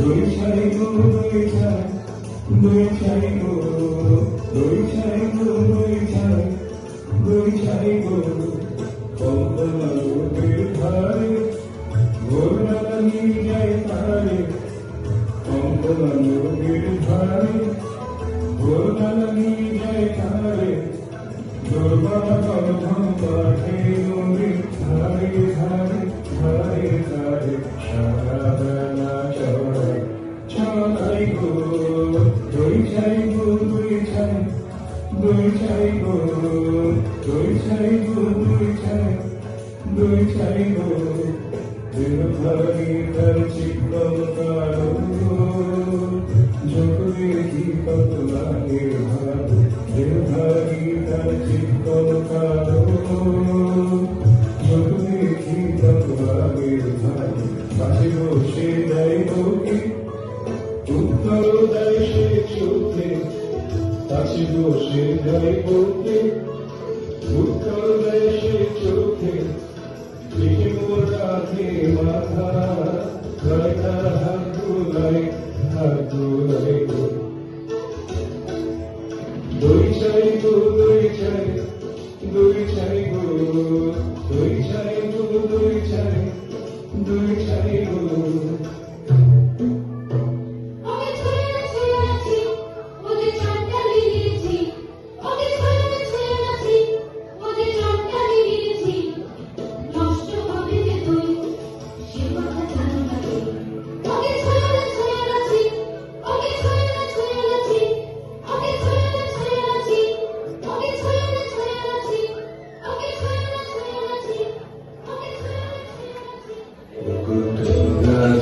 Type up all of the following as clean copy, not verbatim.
দুই ছাই গো দুই ছাই দুই ছাই গো দুই ছাই গো দুই ছাই দুই ছাই গো কল্পনা নদীর ধারে ঘোড়া নিয়ে যায় তারে কল্পনা নদীর ধারে ঘোড়া নিয়ে যায় তারে দুর্গম কর্ম পাঠে নদীর ধারে ধারে ধারে ধারে সারা বেলা চড়াই চড়াই গো দুই ছাই গো দুই ছাই দুই ছাই গো দুই ছাই গো দুই ছাই দুই ছাই গো দিন ভারি তার চিকন কালো যত দেখি তত লাগে ভালো দিন ভারি তার চিকন কালো যত দেখি তত লাগে ভালো পাশে বসে দেয় বকে উত্তর দেয় সে চোখে পাশে বসে দেয় বকে উত্তর দেয় সে চোখে পিঠে মোর রাখে মাথা গায় তার হাত দুলাই গো দুই ছাই গো দুই ছাই দুই ছাই গো দুই ছাই গো দুই ছাই দুই ছাই গো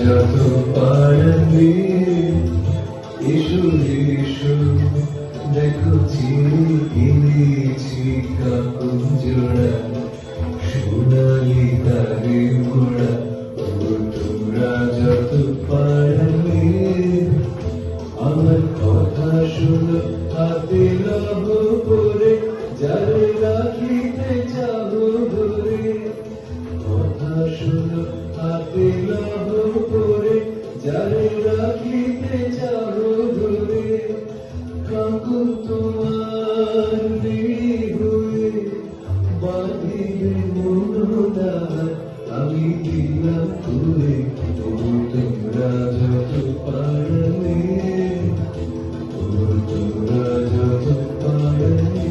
যত পারবে এসো এসো দেখো চিনি কিনেছি কাপড় জোড়া সোনালি তারে মোড়া তোমরা যত পারবে আমার কথা শোনো হাতে লব করে যারে রাখিতে চাও ধরে কথা শোনো হাতে লব করে যারে রাখিতে চাও ধরে কাকু তোমার হয়ে বাঁধিবে মনোদার আমি দিলাম করে তোমরা যত পারবে তোমরা যত পারবে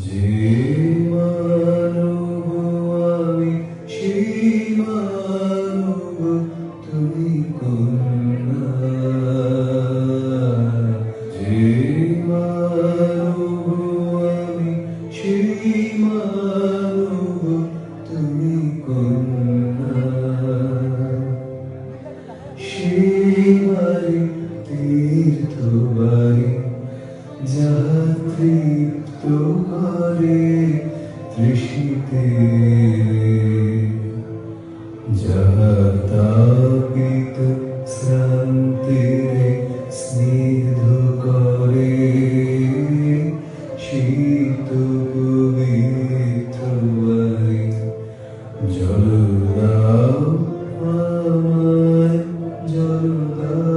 যে মানব আমি সেই মানব তুমি কন্যা যে মানব আমি সেই মানব তুমি কন্যা সেই বাড়ি তীর্থ বাড়ি যাহা তৃপ্ত করে তৃষিতে যাহা তাপিত শ্রান্তিরে স্নিগ্ধ করে শীত পবিত্র বাড়ি জল দাও আমায় জল দাও।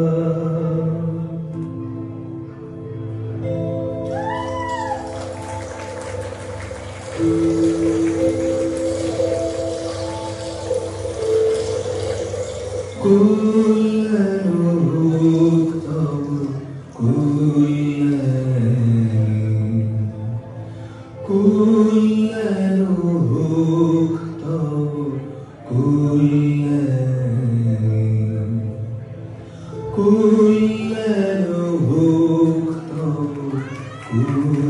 কল্যাণ হোক তব কল্যাণ হোক তব কল্যাণ হোক তব কল্যাণ।